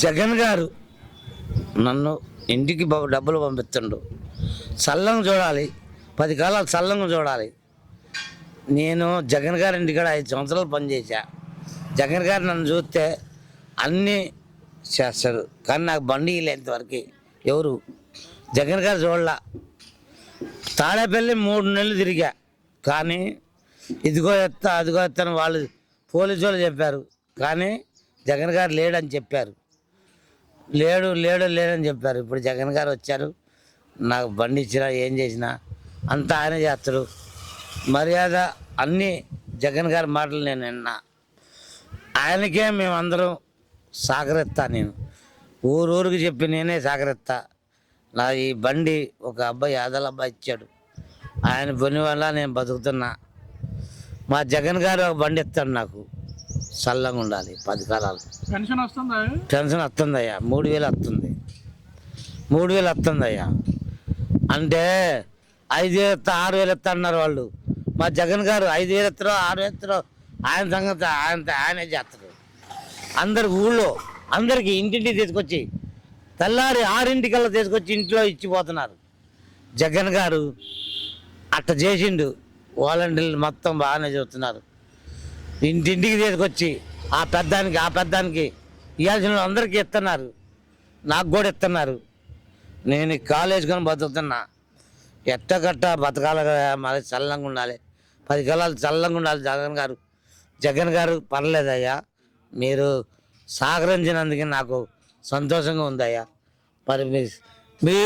జగన్ గారు నన్ను ఇంటికి డబ్బులు పంపిస్తుండు. చల్లంగా చూడాలి, 10 కాలాలు చల్లంగా చూడాలి. నేను జగన్ గారి ఇంటికాడ 5 సంవత్సరాలు పనిచేశా. జగన్ గారు నన్ను చూస్తే అన్నీ చేస్తాడు, కానీ నాకు బండి లేంతవరకు ఎవరు జగన్ గారు చూడలా. తాడేపల్లి 3 నెలలు తిరిగా, కానీ ఇదిగో ఎత్తా అదిగో ఎత్తాను వాళ్ళు పోలీసు వాళ్ళు చెప్పారు, కానీ జగన్ గారు లేడని చెప్పారు. లేడని చెప్పారు. ఇప్పుడు జగన్ గారు వచ్చారు, నాకు బండి ఇచ్చినా ఏం చేసినా అంతా ఆయన చేస్తాడు. మర్యాద అన్నీ జగన్ గారి మాటలు నేను విన్నా. ఆయనకే మేమందరం సహకరిస్తా. నేను ఊరికి చెప్పి నేనే సహకరిస్తా. నా ఈ బండి ఒక అబ్బాయి ఆదల అబ్బాయి ఇచ్చాడు, ఆయన పని వల్ల నేను బతుకుతున్నా. మా జగన్ గారు ఒక బండి ఇస్తాడు, నాకు చల్లంగా ఉండాలి 10 కాలాలు. పెన్షన్ వస్తుందయ్యా, 3000 వస్తుంది. 3000 వస్తుందయ్యా. అంటే 5000 ఇస్తా 6000 ఇస్తా అన్నారు వాళ్ళు. మా జగన్ గారు 5000 ఇస్తారో 6000 ఇస్తారో ఆయన సంగతి ఆయనే చేస్తారు. అందరు ఊళ్ళో అందరికి ఇంటింటికి తీసుకొచ్చి తెల్లారి 6 తీసుకొచ్చి ఇంట్లో ఇచ్చిపోతున్నారు. జగన్ గారు అట్ట చేసిండు. వాలంటీర్లు మొత్తం బాగానే చూస్తున్నారు. ఇంటింటికి తీసుకొచ్చి ఆ పెద్దానికి ఇవ్వాల్సిన అందరికీ ఇస్తున్నారు, నాకు కూడా ఇస్తున్నారు. నేను కాలేజీకొని బతుకుతున్నా. ఎట్టగట్ట బతకాలి కదా, మరి చల్లంగా ఉండాలి, 10 కాలాలు చల్లంగా ఉండాలి. జగన్ గారు పర్లేదయ్యా, మీరు సహకరించినందుకు నాకు సంతోషంగా ఉందయ్యా. మరి మీ